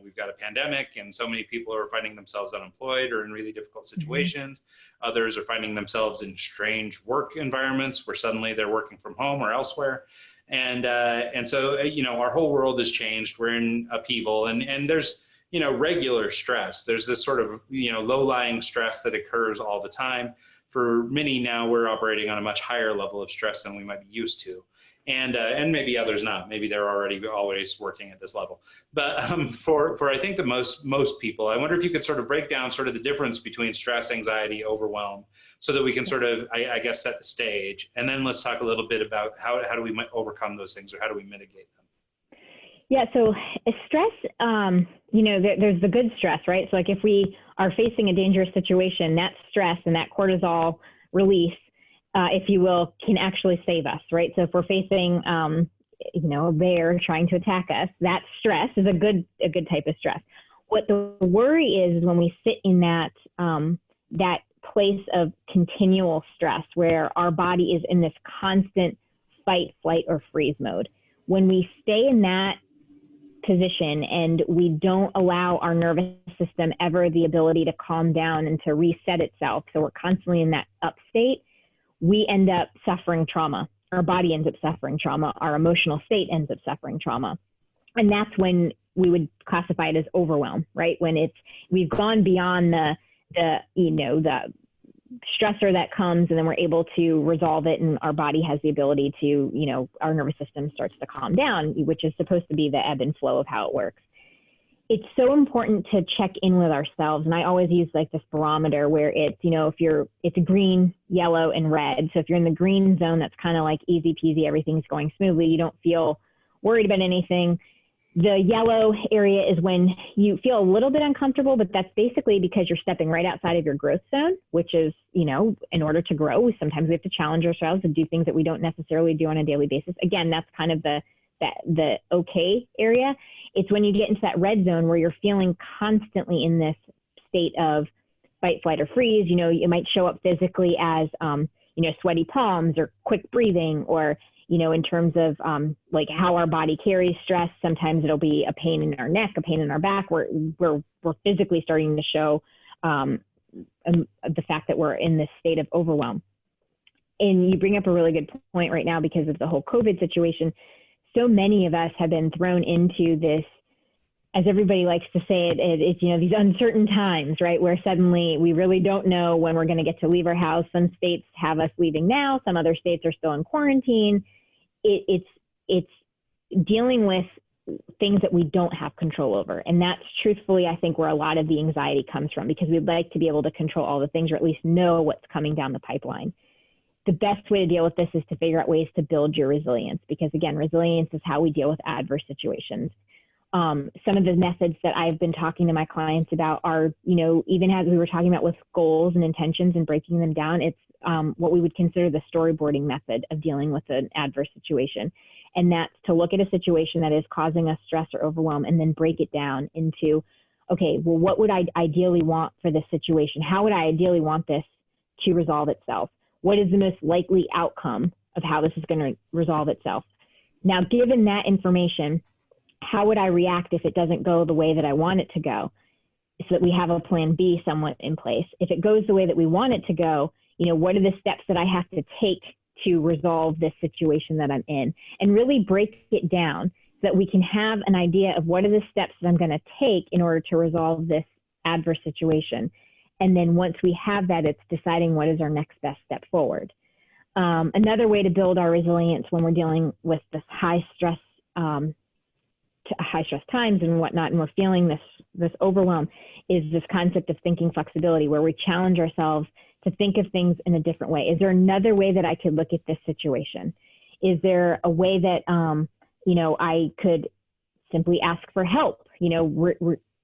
[SPEAKER 1] we've got a pandemic, and so many people are finding themselves unemployed or in really difficult situations. Mm-hmm. Others are finding themselves in strange work environments where suddenly they're working from home or elsewhere. And so, our whole world has changed. We're in upheaval, and there's, regular stress. There's this sort of, low-lying stress that occurs all the time. For many now, we're operating on a much higher level of stress than we might be used to. And maybe others not. Maybe they're already always working at this level. But for I think the most people, I wonder if you could sort of break down sort of the difference between stress, anxiety, overwhelm, so that we can sort of, I guess, set the stage. And then let's talk a little bit about how do we overcome those things, or how do we mitigate them?
[SPEAKER 3] Yeah, so stress, there's the good stress, right? So like if we are facing a dangerous situation, that stress and that cortisol release, if you will, can actually save us, right? So if we're facing, a bear trying to attack us, that stress is a good type of stress. What the worry is when we sit in that place of continual stress, where our body is in this constant fight, flight, or freeze mode. When we stay in that position and we don't allow our nervous system ever the ability to calm down and to reset itself, so we're constantly in that up state, we end up suffering trauma. Our body ends up suffering trauma. Our emotional state ends up suffering trauma. And that's when we would classify it as overwhelm, right? When we've gone beyond the stressor that comes, and then we're able to resolve it, and our body has the ability to, our nervous system starts to calm down, which is supposed to be the ebb and flow of how it works. It's so important to check in with ourselves. And I always use like this barometer where it's, it's green, yellow, and red. So if you're in the green zone, that's kind of like easy peasy, everything's going smoothly. You don't feel worried about anything. The yellow area is when you feel a little bit uncomfortable, but that's basically because you're stepping right outside of your growth zone, which is, in order to grow, sometimes we have to challenge ourselves and do things that we don't necessarily do on a daily basis. Again, that's kind of the okay area. It's when you get into that red zone where you're feeling constantly in this state of fight, flight, or freeze. It might show up physically as, sweaty palms or quick breathing, or, in terms of like how our body carries stress. Sometimes it'll be a pain in our neck, a pain in our back, where we're physically starting to show the fact that we're in this state of overwhelm. And you bring up a really good point right now because of the whole COVID situation. So many of us have been thrown into this, as everybody likes to say it's these uncertain times, right? Where suddenly we really don't know when we're going to get to leave our house. Some states have us leaving now. Some other states are still in quarantine. It's dealing with things that we don't have control over. And that's truthfully, I think, where a lot of the anxiety comes from, because we'd like to be able to control all the things, or at least know what's coming down the pipeline. The best way to deal with this is to figure out ways to build your resilience, because again, resilience is how we deal with adverse situations. Some of the methods that I've been talking to my clients about are, even as we were talking about with goals and intentions and breaking them down, it's what we would consider the storyboarding method of dealing with an adverse situation. And that's to look at a situation that is causing us stress or overwhelm, and then break it down into, okay, well, what would I ideally want for this situation? How would I ideally want this to resolve itself? What is the most likely outcome of how this is going to resolve itself? Now, given that information, how would I react if it doesn't go the way that I want it to go, so that we have a plan B somewhat in place? If it goes the way that we want it to go, what are the steps that I have to take to resolve this situation that I'm in? And really break it down so that we can have an idea of what are the steps that I'm going to take in order to resolve this adverse situation. And then once we have that, it's deciding what is our next best step forward. Another way to build our resilience when we're dealing with this high stress times and whatnot, and we're feeling this overwhelm, is this concept of thinking flexibility, where we challenge ourselves to think of things in a different way. Is there another way that I could look at this situation? Is there a way that, I could simply ask for help?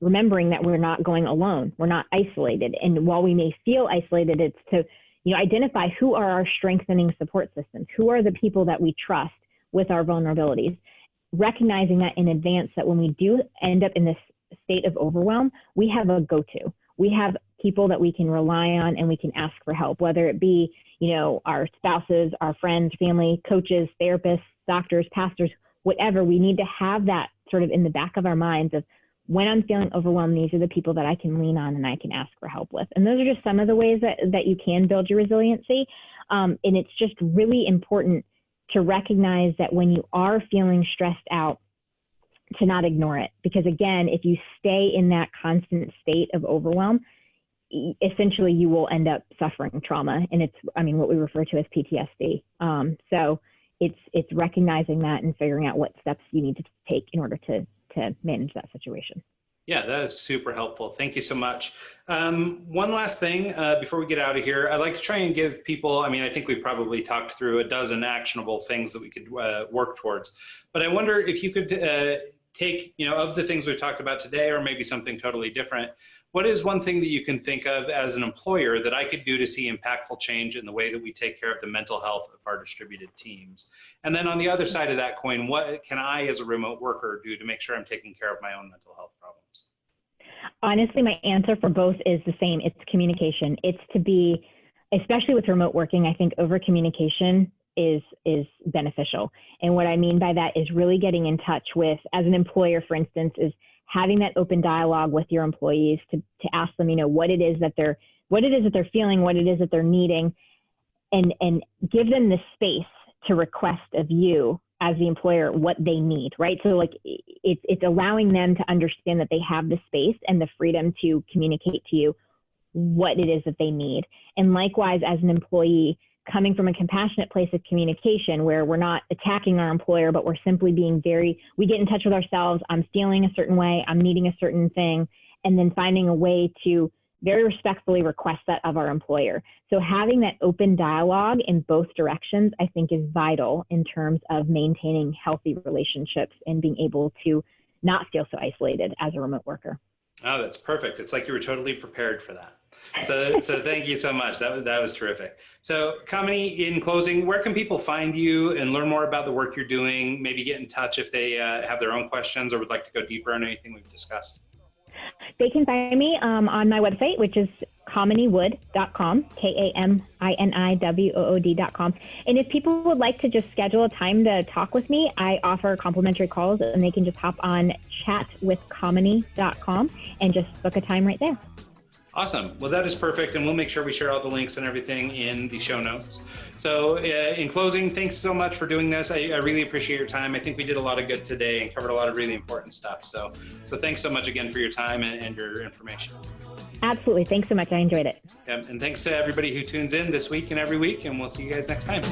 [SPEAKER 3] Remembering that we're not going alone, we're not isolated. And while we may feel isolated, it's to identify who are our strengthening support systems, who are the people that we trust with our vulnerabilities, recognizing that in advance, that when we do end up in this state of overwhelm, we have a go-to. We have people that we can rely on and we can ask for help, whether it be, our spouses, our friends, family, coaches, therapists, doctors, pastors, whatever. We need to have that sort of in the back of our minds of, when I'm feeling overwhelmed, these are the people that I can lean on and I can ask for help with. And those are just some of the ways that you can build your resiliency. And it's just really important to recognize that when you are feeling stressed out, to not ignore it. Because again, if you stay in that constant state of overwhelm, essentially you will end up suffering trauma. And it's, what we refer to as PTSD. So it's recognizing that and figuring out what steps you need to take in order to manage that situation.
[SPEAKER 1] Yeah, that is super helpful. Thank you so much. One last thing before we get out of here, I'd like to try and give people, I think we probably talked through a dozen actionable things that we could work towards, but I wonder if you could take, of the things we've talked about today, or maybe something totally different, what is one thing that you can think of as an employer that I could do to see impactful change in the way that we take care of the mental health of our distributed teams? And then on the other side of that coin, what can I as a remote worker do to make sure I'm taking care of my own mental health problems?
[SPEAKER 3] Honestly, my answer for both is the same. It's communication. It's to be, especially with remote working, I think over communication is beneficial. And what I mean by that is really getting in touch with, as an employer, for instance, is having that open dialogue with your employees to ask them, what it is that they're feeling, what it is that they're needing, and give them the space to request of you as the employer what they need, right? So like it's allowing them to understand that they have the space and the freedom to communicate to you what it is that they need. And likewise, as an employee, coming from a compassionate place of communication where we're not attacking our employer, but we're simply being we get in touch with ourselves. I'm feeling a certain way, I'm needing a certain thing, and then finding a way to very respectfully request that of our employer. So having that open dialogue in both directions, I think, is vital in terms of maintaining healthy relationships and being able to not feel so isolated as a remote worker.
[SPEAKER 1] Oh, that's perfect. It's like you were totally prepared for that. So thank you so much. That was terrific. So Kamini, in closing, where can people find you and learn more about the work you're doing? Maybe get in touch if they have their own questions or would like to go deeper on anything we've discussed.
[SPEAKER 3] They can find me on my website, which is kaminiwood.com, KAMINIWOOD.com. And if people would like to just schedule a time to talk with me, I offer complimentary calls, and they can just hop on chatwithkamini.com and just book a time right there.
[SPEAKER 1] Awesome. Well, that is perfect. And we'll make sure we share all the links and everything in the show notes. So in closing, thanks so much for doing this. I really appreciate your time. I think we did a lot of good today and covered a lot of really important stuff. So thanks so much again for your time and your information.
[SPEAKER 3] Absolutely. Thanks so much. I enjoyed it.
[SPEAKER 1] And thanks to everybody who tunes in this week and every week. And we'll see you guys next time.